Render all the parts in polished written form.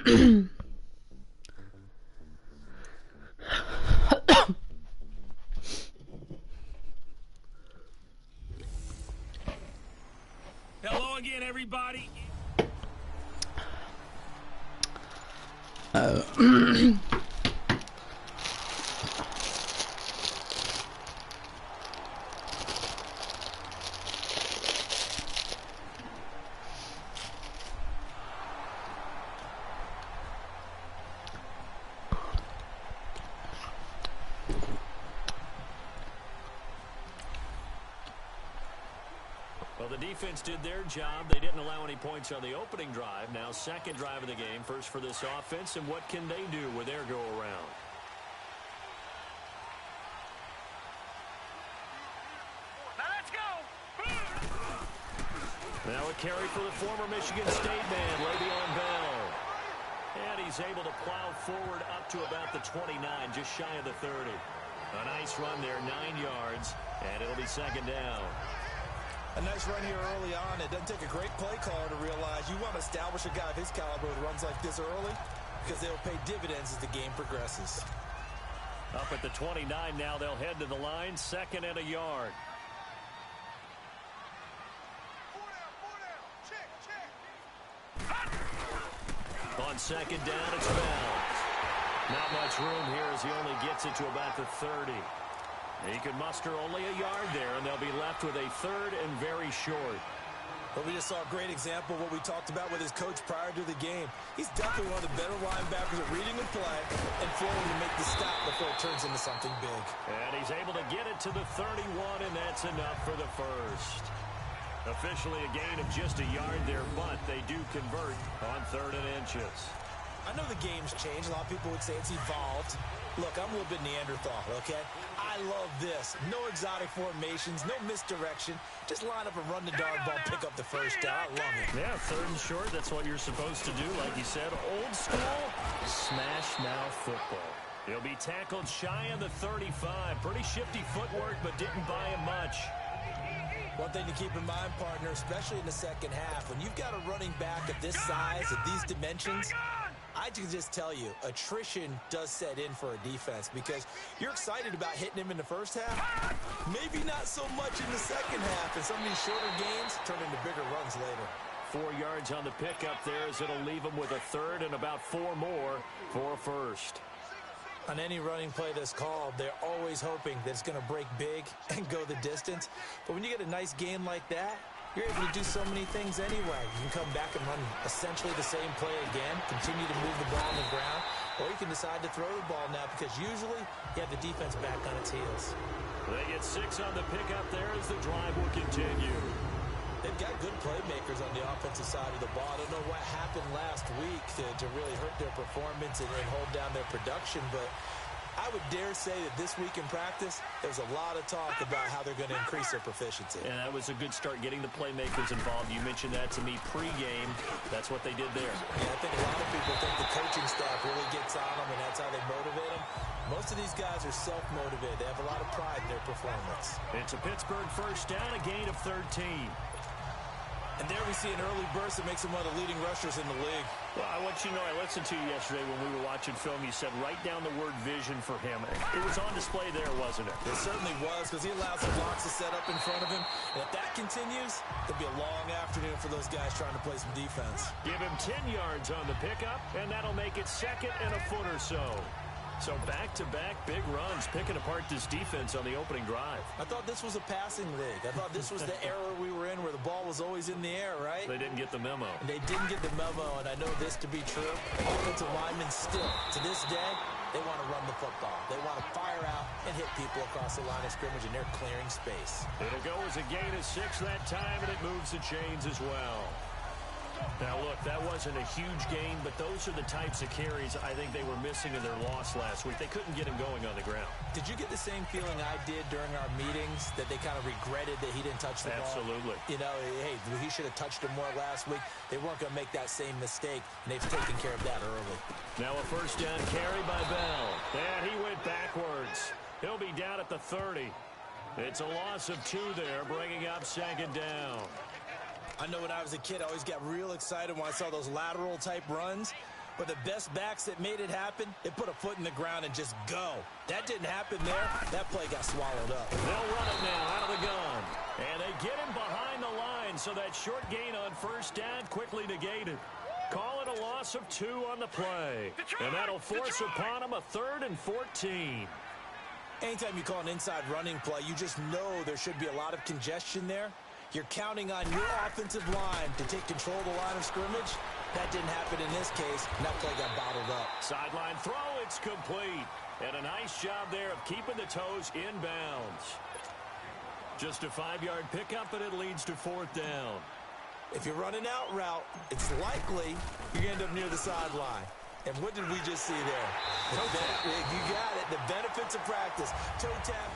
Hello again, everybody. Well, the defense did their job. They didn't allow any points on the opening drive. Now, second drive of the game, first for this offense, and what can they do with their go-around? Now let's go! Now a carry for the former Michigan State man, Le'Veon Bell. And he's able to plow forward up to about the 29, just shy of the 30. A nice run there, 9 yards, and it'll be second down. A nice run here early on. It doesn't take a great play caller to realize you want to establish a guy of his caliber with runs like this early because they'll pay dividends as the game progresses. Up at the 29 now, they'll head to the line, second and a yard. On second down, it's Bell. Not much room here as he only gets it to about the 30. He can muster only a yard there, and they'll be left with a third and very short. Well, we just saw a great example of what we talked about with his coach prior to the game. He's definitely one of the better linebackers at reading the play and flowing to make the stop before it turns into something big. And he's able to get it to the 31, and that's enough for the first. Officially a gain of just a yard there, but they do convert on 3rd and inches. I know the game's changed. A lot of people would say it's evolved. Look, I'm a little bit Neanderthal, okay? I love this. No exotic formations, no misdirection. Just line up and run the darn ball, pick up the first down. I love it. Yeah, 3rd and short, that's what you're supposed to do. Like you said, old school, smash mouth football. He'll be tackled shy of the 35. Pretty shifty footwork, but didn't buy him much. One thing to keep in mind, partner, especially in the second half, when you've got a running back of this size, of these dimensions, I can just tell you, attrition does set in for a defense because you're excited about hitting him in the first half. Maybe not so much in the second half, and some of these shorter gains turn into bigger runs later. 4 yards on the pickup there as it'll leave him with a third and about 4 more for a first. On any running play that's called, they're always hoping that it's going to break big and go the distance. But when you get a nice gain like that, you're able to do so many things anyway. You can come back and run essentially the same play again, continue to move the ball on the ground, or you can decide to throw the ball now because usually you have the defense back on its heels. They get 6 on the pickup there as the drive will continue. They've got good playmakers on the offensive side of the ball. I don't know what happened last week to really hurt their performance and hold down their production, but I would dare say that this week in practice, there's a lot of talk about how they're going to increase their proficiency. And that was a good start getting the playmakers involved. You mentioned that to me pregame. That's what they did there. Yeah, I think a lot of people think the coaching staff really gets on them, and that's how they motivate them. Most of these guys are self-motivated. They have a lot of pride in their performance. It's a Pittsburgh first down, a gain of 13. And there we see an early burst that makes him one of the leading rushers in the league. Well, I want you to know, I listened to you yesterday when we were watching film. You said write down the word vision for him. It was on display there, wasn't it? It certainly was, because he allows the blocks to set up in front of him. And if that continues, it'll be a long afternoon for those guys trying to play some defense. Give him 10 yards on the pickup, and that'll make it second and a foot or so. So back-to-back big runs, picking apart this defense on the opening drive. I thought this was a passing league. I thought this was the era we were in where the ball was always in the air, right? They didn't get the memo. And they didn't get the memo, and I know this to be true. Offensive linemen still, to this day, they want to run the football. They want to fire out and hit people across the line of scrimmage, and they're clearing space. It'll go as a gain of 6 that time, and it moves the chains as well. Now, look, that wasn't a huge gain, but those are the types of carries I think they were missing in their loss last week. They couldn't get him going on the ground. Did you get the same feeling I did during our meetings, that they kind of regretted that he didn't touch the ball? Absolutely. You know, hey, he should have touched him more last week. They weren't going to make that same mistake, and they've taken care of that early. Now a first down carry by Bell. And he went backwards. He'll be down at the 30. It's a loss of 2 there, bringing up second down. I know when I was a kid, I always got real excited when I saw those lateral-type runs. But the best backs that made it happen, they put a foot in the ground and just go. That didn't happen there. That play got swallowed up. They'll run it now out of the gun. And they get him behind the line, so that short gain on first down quickly negated. Call it a loss of 2 on the play. And that'll force upon him a 3rd and 14. Anytime you call an inside running play, you just know there should be a lot of congestion there. You're counting on your offensive line to take control of the line of scrimmage. That didn't happen in this case, and that play got bottled up. Sideline throw, it's complete. And a nice job there of keeping the toes inbounds. Just a 5-yard pickup, and it leads to 4th down. If you run an out route, it's likely you end up near the sideline. And what did we just see there? Toe tap. You got it. The benefits of practice. Toe tap.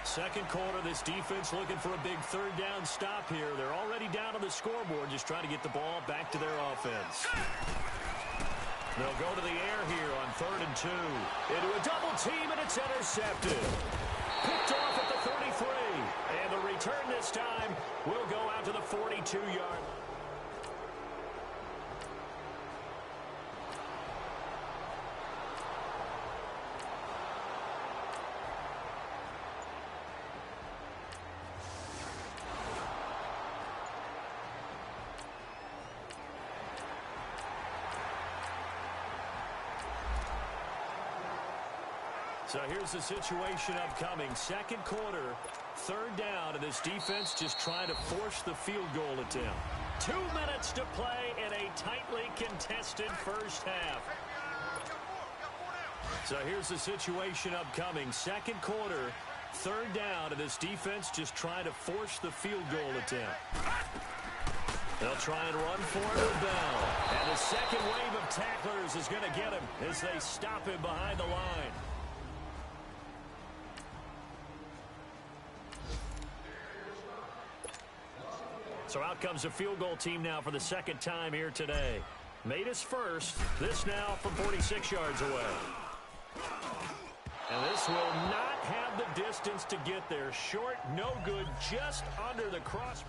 Second quarter, this defense looking for a big 3rd down stop here. They're already down on the scoreboard, just trying to get the ball back to their offense. They'll go to the air here on 3rd and 2. Into a double team, and it's intercepted. Picked off at the 33. And the return this time will go out to the 42-yard. So here's the situation upcoming. Second quarter, 3rd down, and this defense just trying to force the field goal attempt. 2 minutes to play in a tightly contested first half. So here's the situation upcoming. Second quarter, 3rd down, and this defense just trying to force the field goal attempt. They'll try and run for it with Bell. And the second wave of tacklers is going to get him as they stop him behind the line. So out comes the field goal team now for the second time here today. Made his first. This now from 46 yards away. And this will not have the distance to get there. Short, no good, just under the cross.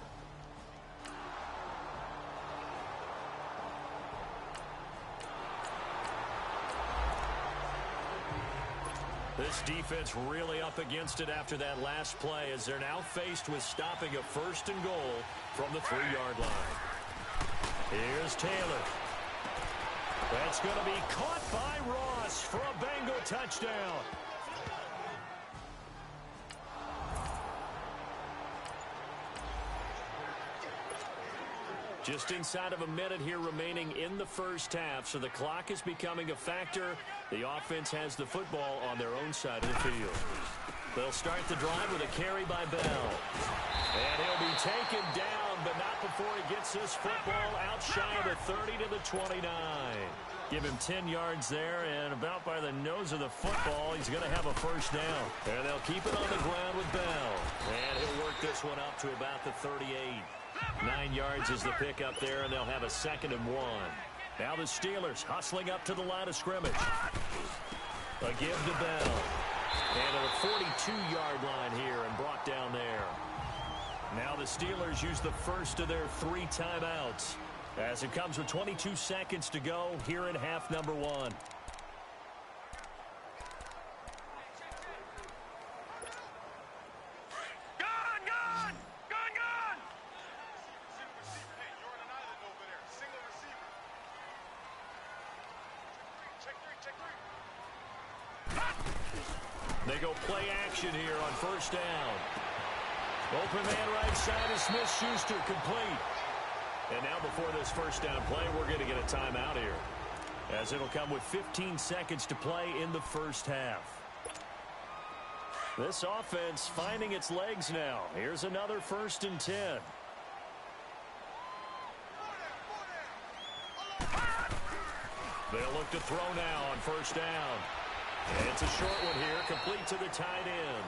This defense really up against it after that last play as they're now faced with stopping a 1st and goal from the 3-yard line. Here's Taylor. That's going to be caught by Ross for a Bengal touchdown. Just inside of a minute here remaining in the first half, so the clock is becoming a factor. The offense has the football on their own side of the field. They'll start the drive with a carry by Bell. And he'll be taken down, but not before he gets this football out shy of the 30 to the 29. Give him 10 yards there, and about by the nose of the football, he's going to have a first down. And they'll keep it on the ground with Bell. And he'll work this one up to about the 38. 9 yards is the pickup there, and they'll have a 2nd and 1. Now the Steelers hustling up to the line of scrimmage. A give to Bell. And at a 42-yard line here and brought down there. Now the Steelers use the first of their 3 timeouts as it comes with 22 seconds to go here in half number 1. They go play action here on first down. Open man right side is Smith-Schuster, complete. And now before this first down play, we're going to get a timeout here, as it'll come with 15 seconds to play in the first half. This offense finding its legs now. Here's another 1st and 10. They'll look to throw now on first down. And it's a short one here, complete to the tight end.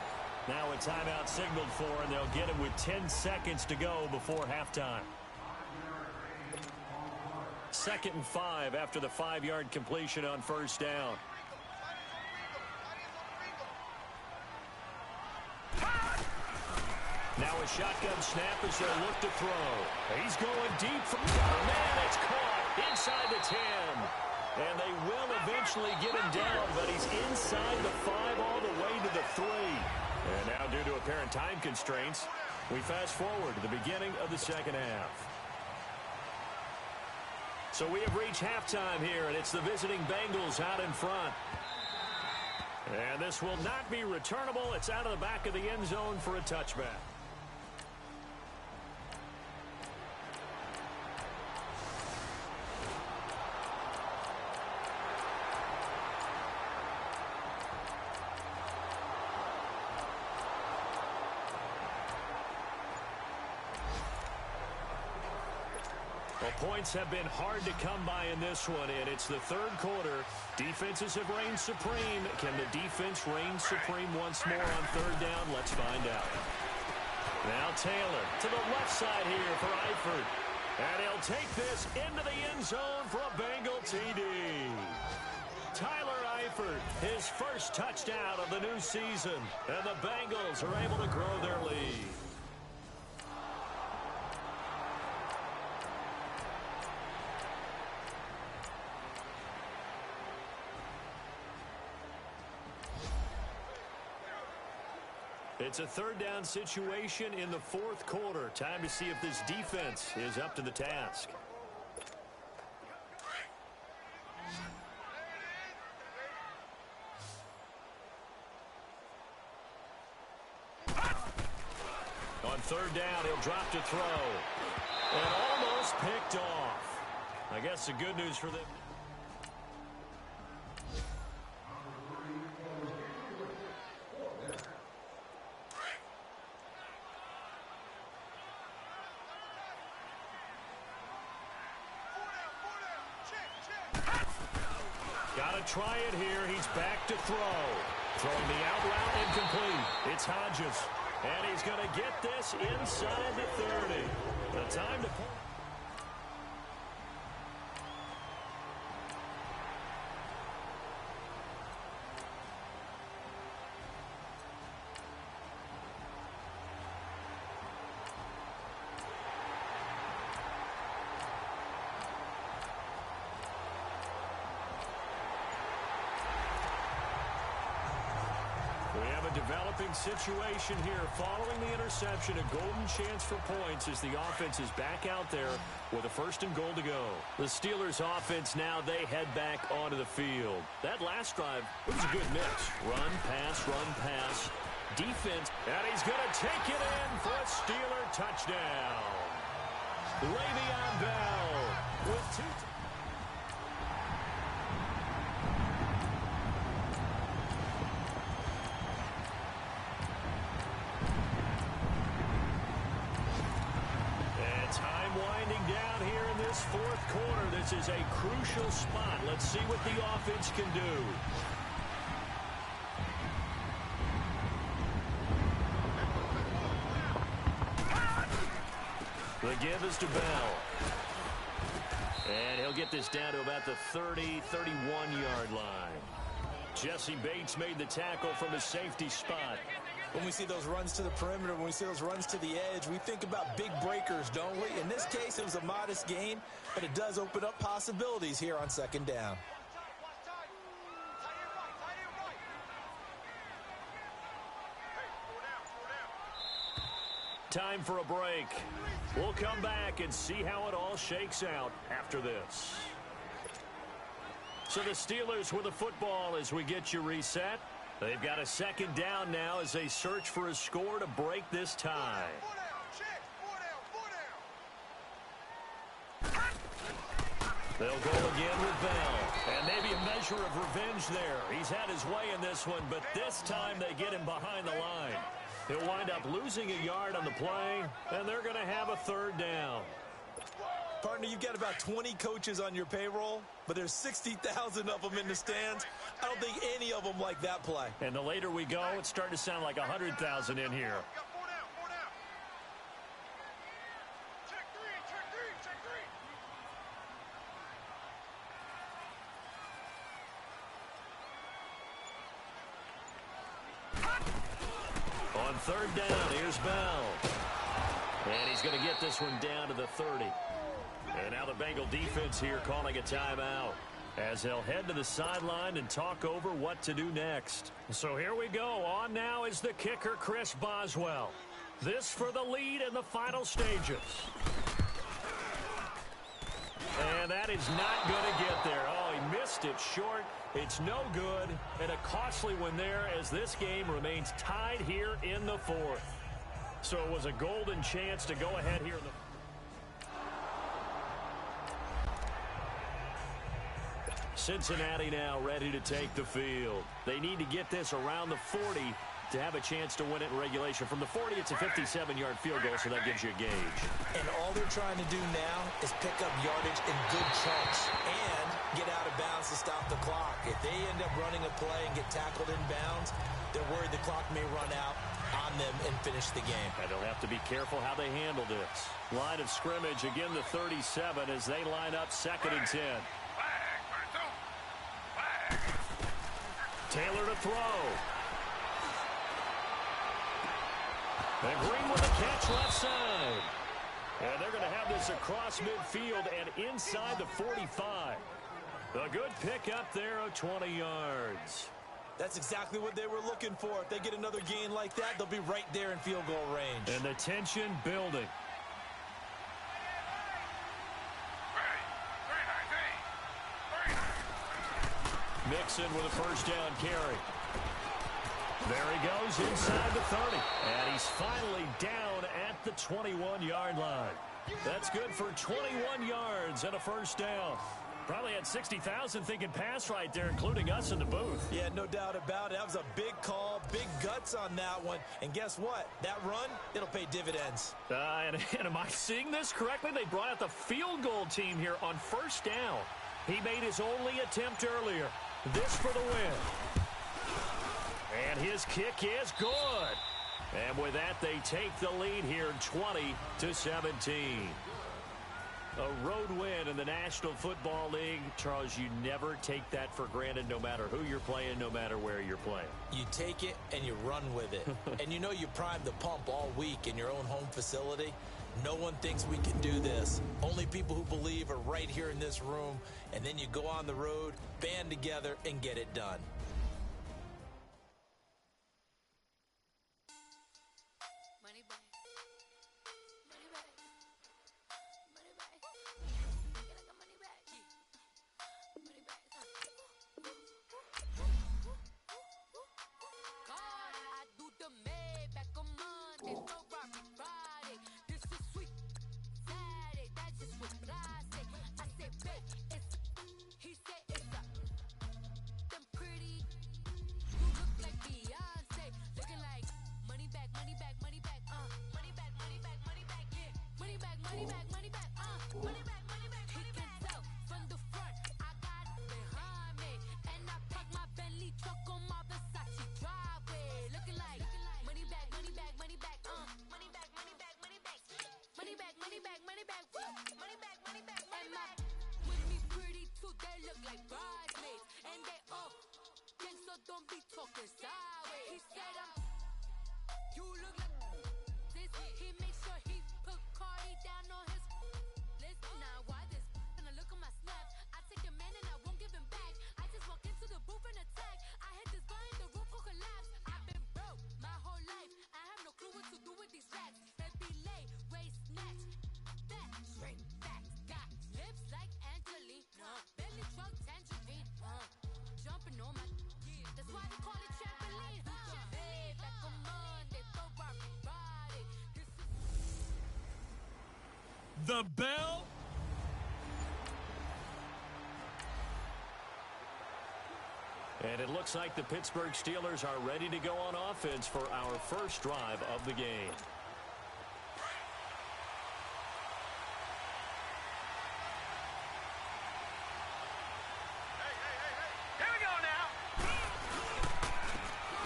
Now a timeout signaled for, and they'll get him with 10 seconds to go before halftime. 2nd and 5 after the 5-yard completion on first down. Now a shotgun snap as they look to throw. He's going deep from... Oh, man, it's caught inside the 10. And they will eventually get him down, but he's inside the 5 all the way to the 3. And now, due to apparent time constraints, we fast forward to the beginning of the second half. So we have reached halftime here, and it's the visiting Bengals out in front. And this will not be returnable. It's out of the back of the end zone for a touchback. Well, points have been hard to come by in this one, and it's the third quarter. Defenses have reigned supreme. Can the defense reign supreme once more on third down? Let's find out. Now Taylor to the left side here for Eifert. And he'll take this into the end zone for a Bengal TD. Tyler Eifert, his first touchdown of the new season. And the Bengals are able to grow their lead. It's a third down situation in the fourth quarter. Time to see if this defense is up to the task. On third down, he'll drop to throw. And almost picked off. I guess the good news for them. Try it here. He's back to throw. Throwing the out route incomplete. It's Hodges. And he's going to get this inside the 30. The time to pull. Developing situation here. Following the interception, a golden chance for points as the offense is back out there with a 1st and goal to go. The Steelers offense now, they head back onto the field. That last drive, it was a good mix. Run, pass, defense. And he's going to take it in for a Steeler touchdown. Le'Veon Bell with 2. Fourth quarter, this is a crucial spot. Let's see what the offense can do. The give is to Bell. And he'll get this down to about the 30, 31-yard line. Jesse Bates made the tackle from his safety spot. When we see those runs to the perimeter, when we see those runs to the edge, we think about big breakers, don't we? In this case, it was a modest gain, but it does open up possibilities here on second down. Time for a break. We'll come back and see how it all shakes out after this. So the Steelers with the football as we get you reset. They've got a second down now as they search for a score to break this tie. They'll go again with Bell. And maybe a measure of revenge there. He's had his way in this one, but this time they get him behind the line. He'll wind up losing a yard on the play, and they're going to have a third down. Partner, you've got about 20 coaches on your payroll, but there's 60,000 of them in the stands. I don't think any of them like that play. And the later we go, it's starting to sound like 100,000 in here. On third down, here's Bell. And he's going to get this one down to the 30. And now the Bengal defense here calling a timeout, as they'll head to the sideline and talk over what to do next. So here we go. On now is the kicker, Chris Boswell. This for the lead in the final stages. And that is not going to get there. Oh, he missed it short. It's no good. And a costly one there, as this game remains tied here in the fourth. So it was a golden chance to go ahead here in the Cincinnati now ready to take the field. They need to get this around the 40 to have a chance to win it in regulation. From the 40, it's a 57-yard field goal, so that gives you a gauge. And all they're trying to do now is pick up yardage in good chunks and get out of bounds to stop the clock. If they end up running a play and get tackled in bounds, they're worried the clock may run out on them and finish the game. And they'll have to be careful how they handle this. Line of scrimmage, again the 37 as they line up 2nd and 10. Taylor to throw. And Green with a catch left side. And they're going to have this across midfield and inside the 45. A good pick up there of 20 yards. That's exactly what they were looking for. If they get another gain like that, they'll be right there in field goal range. And the tension building. Mixon with a first down carry. There he goes inside the 30. And he's finally down at the 21-yard line. That's good for 21 yards and a first down. Probably had 60,000 thinking pass right there, including us in the booth. Yeah, no doubt about it. That was a big call, big guts on that one. And guess what? That run, it'll pay dividends. And am I seeing this correctly? They brought out the field goal team here on first down. He made his only attempt earlier. This for the win. And his kick is good. And with that, they take the lead here 20-17. A road win in the National Football League. Charles, you never take that for granted, no matter who you're playing, no matter where you're playing. You take it and you run with it. And you know you primed the pump all week in your own home facility. No one thinks we can do this. Only people who believe are right here in this room. And then you go on the road, band together, and get it done. Don't be talking sideways. He said you look like this. He makes sure he put Cardi down on his list. Now why this? Gonna look at my snaps. I take a man and I won't give him back. I just walk into the booth and attack. I hit this button, the roof will collapse. I've been broke my whole life. I have no clue what to do with these rats. They be late, waist snatch. Fat, straight facts. Got lips like Angelina. Belly truck tangerine. Jumping on my. That's why they call it trampoline. Back on Monday, throw everybody. The bell. And it looks like the Pittsburgh Steelers are ready to go on offense for our first drive of the game.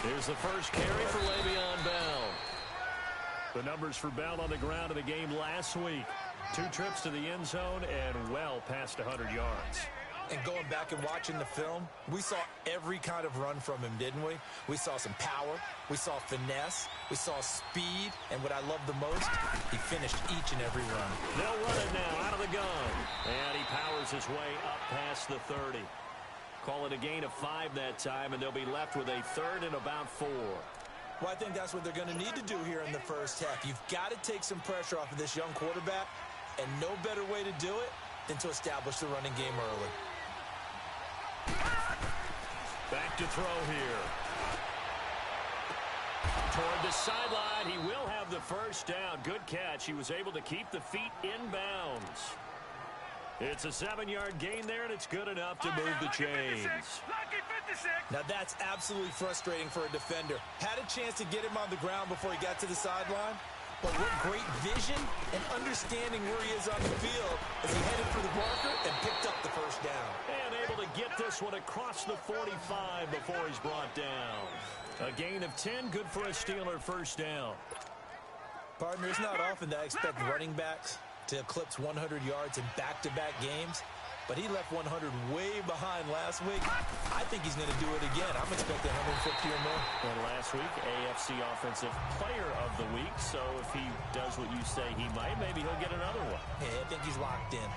Here's the first carry for Le'Veon Bell. The numbers for Bell on the ground in the game last week. 2 trips to the end zone and well past 100 yards. And going back and watching the film, we saw every kind of run from him, didn't we? We saw some power, we saw finesse, we saw speed, and what I love the most, he finished each and every run. They'll run it now out of the gun. And he powers his way up past the 30. Call it a gain of 5 that time, and they'll be left with a third and about 4. Well, I think that's what they're going to need to do here in the first half. You've got to take some pressure off of this young quarterback, and no better way to do it than to establish the running game early. Back to throw here. Toward the sideline, he will have the first down. Good catch. He was able to keep the feet in bounds. It's a 7-yard gain there, and it's good enough to move the chains. Now that's absolutely frustrating for a defender. Had a chance to get him on the ground before he got to the sideline, but what great vision and understanding where he is on the field as he headed for the marker and picked up the first down. And able to get this one across the 45 before he's brought down. A gain of 10, good for a Steeler first down. Partner, it's not often that I expect running backs to eclipse 100 yards in back-to-back games, but he left 100 way behind last week. I think he's going to do it again. I'm expecting 150 or more. And last week, AFC Offensive Player of the Week, so if he does what you say he might, maybe he'll get another one. Yeah, I think he's locked in.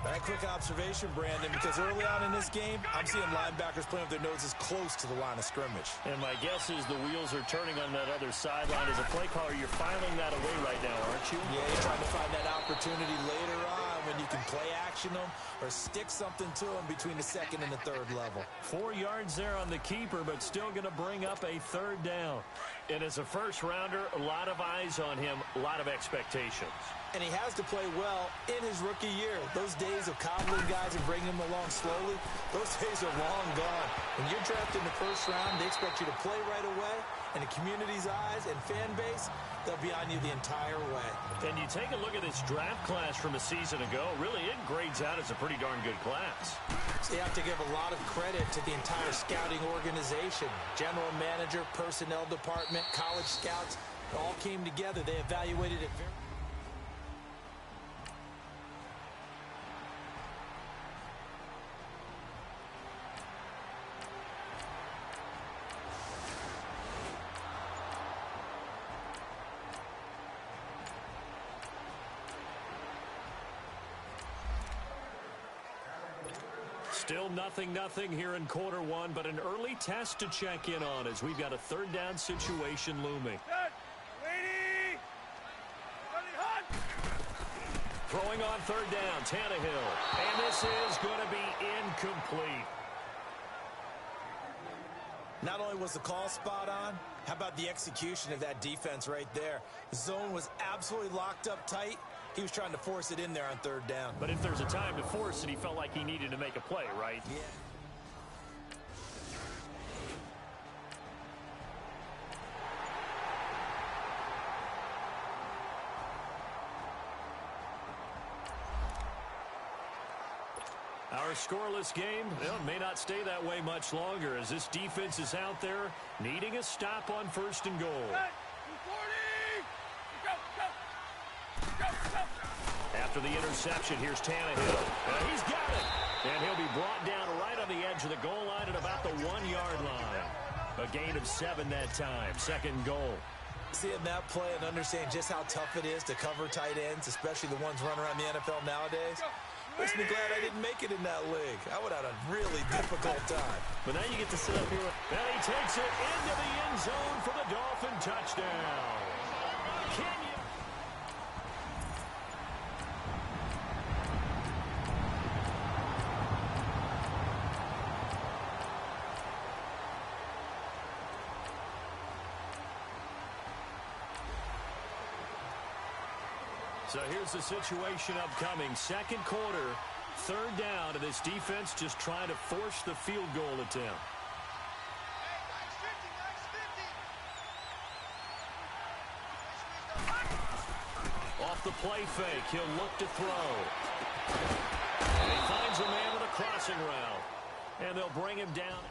All right, quick observation, Brandon, because early on in this game, I'm seeing linebackers playing with their noses close to the line of scrimmage. And my guess is the wheels are turning on that other sideline. As a play caller, you're filing that away right now, aren't you? Yeah, you're trying to find that opportunity later on when you can play action them or stick something to them between the second and the third level. 4 yards there on the keeper, but still going to bring up a third down. And as a first-rounder, a lot of eyes on him, a lot of expectations. And he has to play well in his rookie year. Those days of coddling guys and bringing them along slowly, those days are long gone. When you're drafted in the first round, they expect you to play right away. And the community's eyes and fan base, they'll be on you the entire way. And you take a look at this draft class from a season ago, really it grades out as a pretty darn good class. So you have to give a lot of credit to the entire scouting organization. General manager, personnel department, college scouts, it all came together. They evaluated it very... Still 0-0 here in quarter one, but an early test to check in on as we've got a third down situation looming. Throwing on third down, Tannehill. And this is going to be incomplete. Not only was the call spot on, how about the execution of that defense right there? The zone was absolutely locked up tight. He was trying to force it in there on third down. But if there's a time to force it, he felt like he needed to make a play, right? Yeah. Our scoreless game may not stay that way much longer as this defense is out there needing a stop on first and goal. After the interception, here's Tannehill. And he's got it. And he'll be brought down right on the edge of the goal line at about the 1-yard line. A gain of 7 that time. Second goal. Seeing that play and understanding just how tough it is to cover tight ends, especially the ones running around the NFL nowadays, makes me glad I didn't make it in that league. I would have had a really difficult time. But now you get to sit up here. And he takes it into the end zone for the Dolphin touchdown. Can you... So here's the situation upcoming. Second quarter, third down, and this defense just trying to force the field goal attempt. Off the play fake, he'll look to throw. And he finds a man with a crossing route. And they'll bring him down.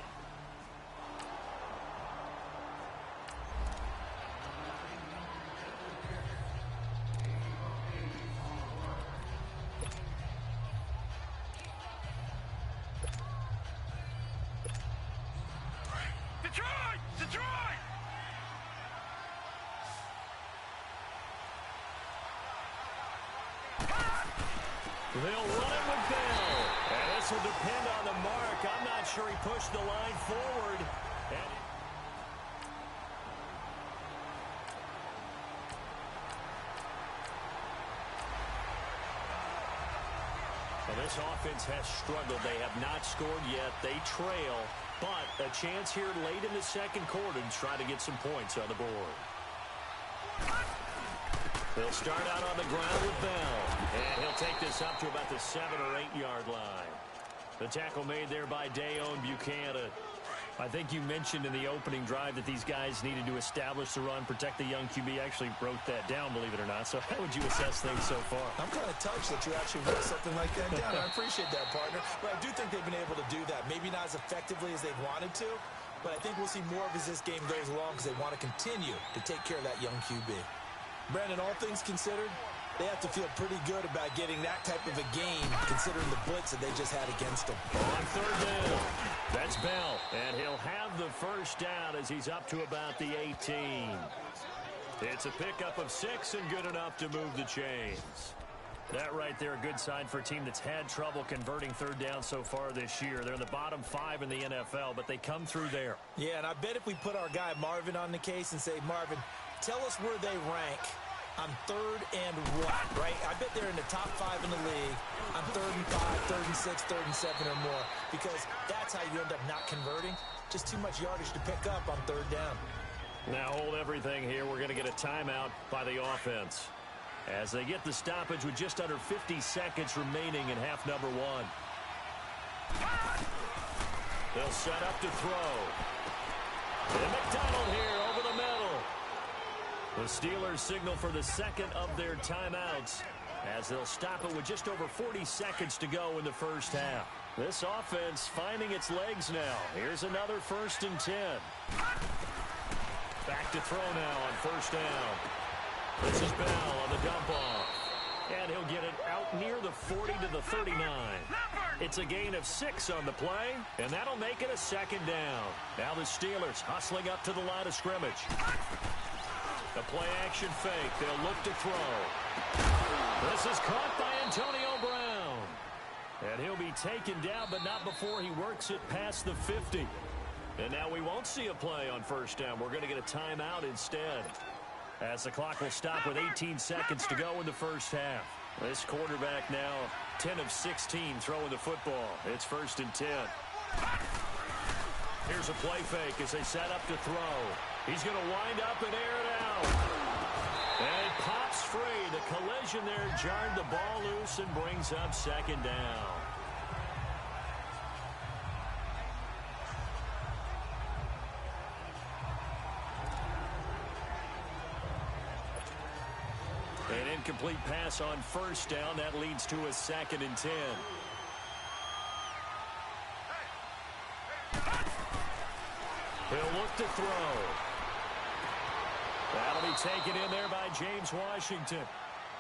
They'll run it with Bell. And this will depend on the mark. I'm not sure he pushed the line forward. Well, this offense has struggled. They have not scored yet. They trail, but a chance here late in the second quarter to try to get some points on the board. They'll start out on the ground with Bell, and he'll take this up to about the 7 or 8 yard line. The tackle made there by Dayon Buchanan. I think you mentioned in the opening drive that these guys needed to establish the run, protect the young QB. I actually wrote that down, believe it or not. So how would you assess things so far? I'm kind of touched that you actually wrote something like that down. I appreciate that, partner. But I do think they've been able to do that. Maybe not as effectively as they've wanted to, but I think we'll see more of as this game goes along because they want to continue to take care of that young QB. Brandon, all things considered, they have to feel pretty good about getting that type of a game considering the blitz that they just had against them. On third down, that's Bell, and he'll have the first down as he's up to about the 18. It's a pickup of 6 and good enough to move the chains. That right there, a good sign for a team that's had trouble converting third down so far this year. They're in the bottom 5 in the NFL, but they come through there. Yeah, and I bet if we put our guy Marvin on the case and say, Marvin, tell us where they rank on third and what, right? I bet they're in the top 5 in the league on 3rd and 5, 3rd and 6, 3rd and 7 or more, because that's how you end up not converting. Just too much yardage to pick up on third down. Now hold everything here. We're going to get a timeout by the offense as they get the stoppage with just under 50 seconds remaining in half number 1. They'll set up to throw. And McDonald here over the middle. The Steelers signal for the second of their timeouts as they'll stop it with just over 40 seconds to go in the first half. This offense finding its legs now. Here's another 1st and 10. Back to throw now on first down. This is Bell on the dump off. And he'll get it out near the 40 to the 39. It's a gain of 6 on the play, and that'll make it a 2nd down. Now the Steelers hustling up to the line of scrimmage. The play-action fake. They'll look to throw. This is caught by Antonio Brown. And he'll be taken down, but not before he works it past the 50. And now we won't see a play on first down. We're going to get a timeout instead, as the clock will stop with 18 seconds to go in the first half. This quarterback now 10 of 16 throwing the football. It's 1st and 10. Here's a play fake as they set up to throw. He's going to wind up and air it out. And it pops free. The collision there jarred the ball loose and brings up 2nd down. An incomplete pass on first down. That leads to a 2nd and 10. He'll look to throw. That'll be taken in there by James Washington.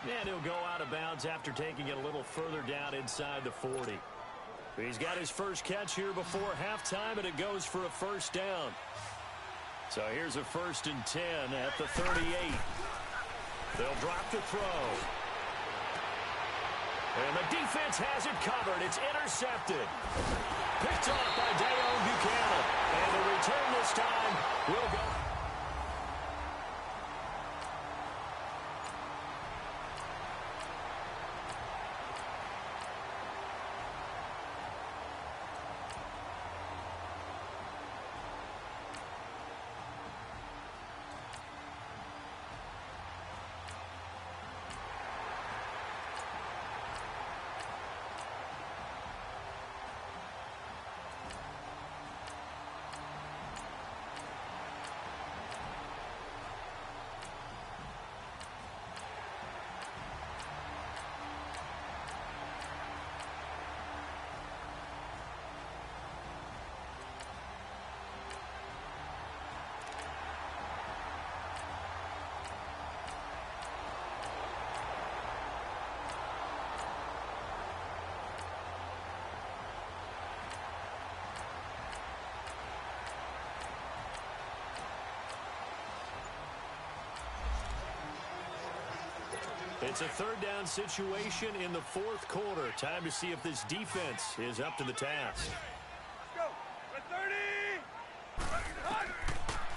And he'll go out of bounds after taking it a little further down inside the 40. He's got his first catch here before halftime, and it goes for a 1st down. So here's a 1st and 10 at the 38. They'll drop the throw. And the defense has it covered. It's intercepted. Picked off by Dayon Buchanan. And the return this time will go. It's a third down situation in the fourth quarter. Time to see if this defense is up to the task. Let's go. 30.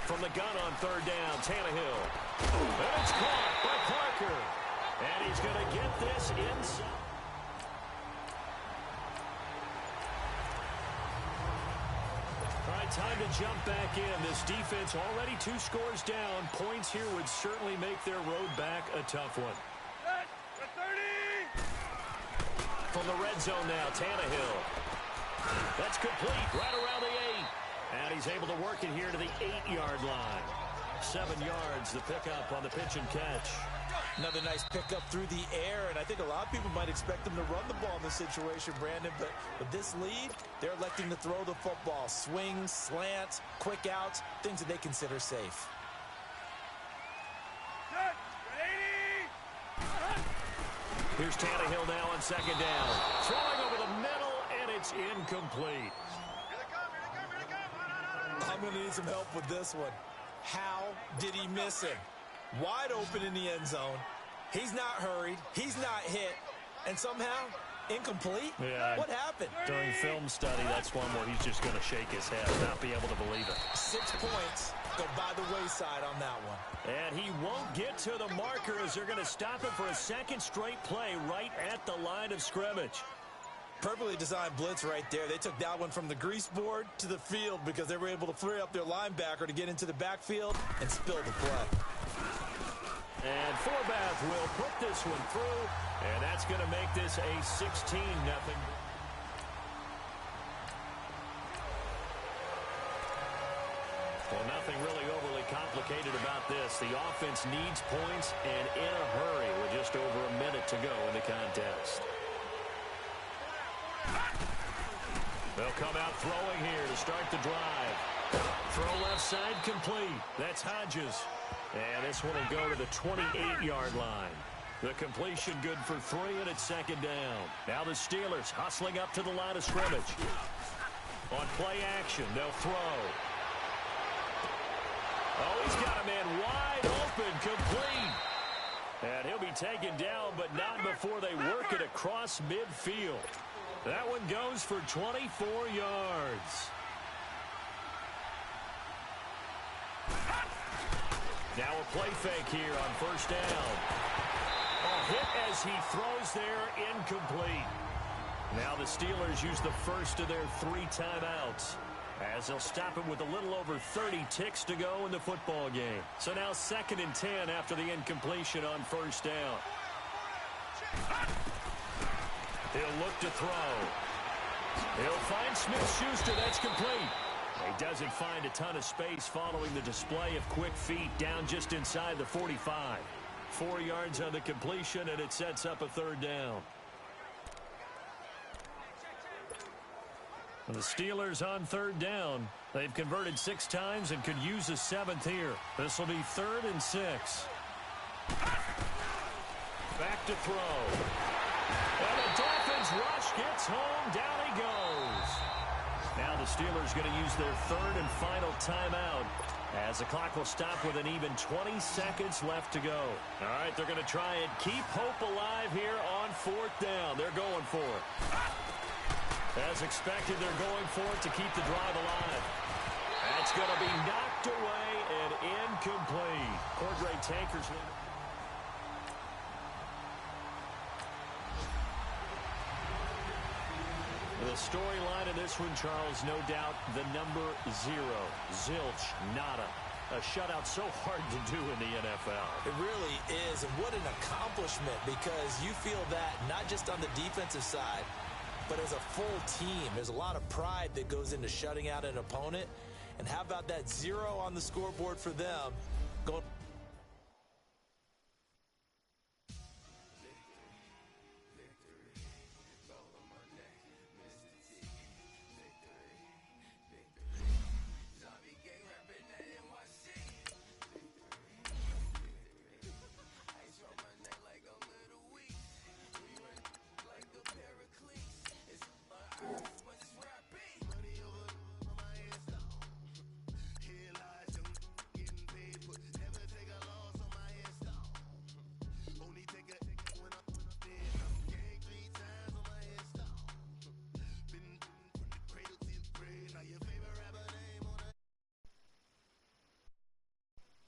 From the gun on third down, Tannehill. And it's caught by Parker. And he's going to get this inside. All right, time to jump back in. This defense already 2 scores down. Points here would certainly make their road back a tough one. Set. 30. From the red zone now, Tannehill. That's complete right around the 8. And he's able to work it here to the 8-yard line. 7 yards, the pickup on the pitch and catch. Another nice pickup through the air, and I think a lot of people might expect them to run the ball in this situation, Brandon, but with this lead, they're electing to throw the football. Swings, slants, quick outs, things that they consider safe. Set. 80. Here's Tannehill now on second down. Throwing over the middle, and it's incomplete. I'm going to need some help with this one. How did he miss him? Wide open in the end zone. He's not hurried. He's not hit. And somehow, incomplete? Yeah. What happened? During film study, that's one where he's just going to shake his head, not be able to believe it. 6 points go by the wayside on that one. And he won't get to the marker as they're going to stop it for a second straight play right at the line of scrimmage. Perfectly designed blitz right there. They took that one from the grease board to the field because they were able to free up their linebacker to get into the backfield and spill the play. And Forbath will put this one through, and that's going to make this a 16-0. Well, nothing really overly complicated about this. The offense needs points and in a hurry with just over a minute to go in the contest. They'll come out throwing here to start the drive. Throw left side complete. That's Hodges. And this one will go to the 28-yard line. The completion good for 3, and it's second down. Now the Steelers hustling up to the line of scrimmage. On play action, they'll throw. Oh, he's got a man wide open, complete. And he'll be taken down, but not before they work it across midfield. That one goes for 24 yards. Now a play fake here on first down. A hit as he throws there, incomplete. Now the Steelers use the first of their 3 timeouts as they'll stop it with a little over 30 ticks to go in the football game. So now 2nd and 10 after the incompletion on first down. He'll look to throw. He'll find Smith-Schuster. That's complete. He doesn't find a ton of space following the display of quick feet down just inside the 45. 4 yards on the completion, and it sets up a third down. And the Steelers on third down. They've converted 6 times and could use a 7th here. This will be 3rd and 6. Back to throw. And the Dolphins rush gets home. Down he goes. Now the Steelers going to use their 3rd and final timeout as the clock will stop with an even 20 seconds left to go. All right, they're going to try and keep hope alive here on 4th down. They're going for it. As expected, they're going for it to keep the drive alive. That's going to be knocked away and incomplete. Cordray Tankers. The storyline in this one, Charles, no doubt the number 0. Zilch, nada. A shutout so hard to do in the NFL. It really is, and what an accomplishment, because you feel that not just on the defensive side, but as a full team. There's a lot of pride that goes into shutting out an opponent. And how about that 0 on the scoreboard for them? Going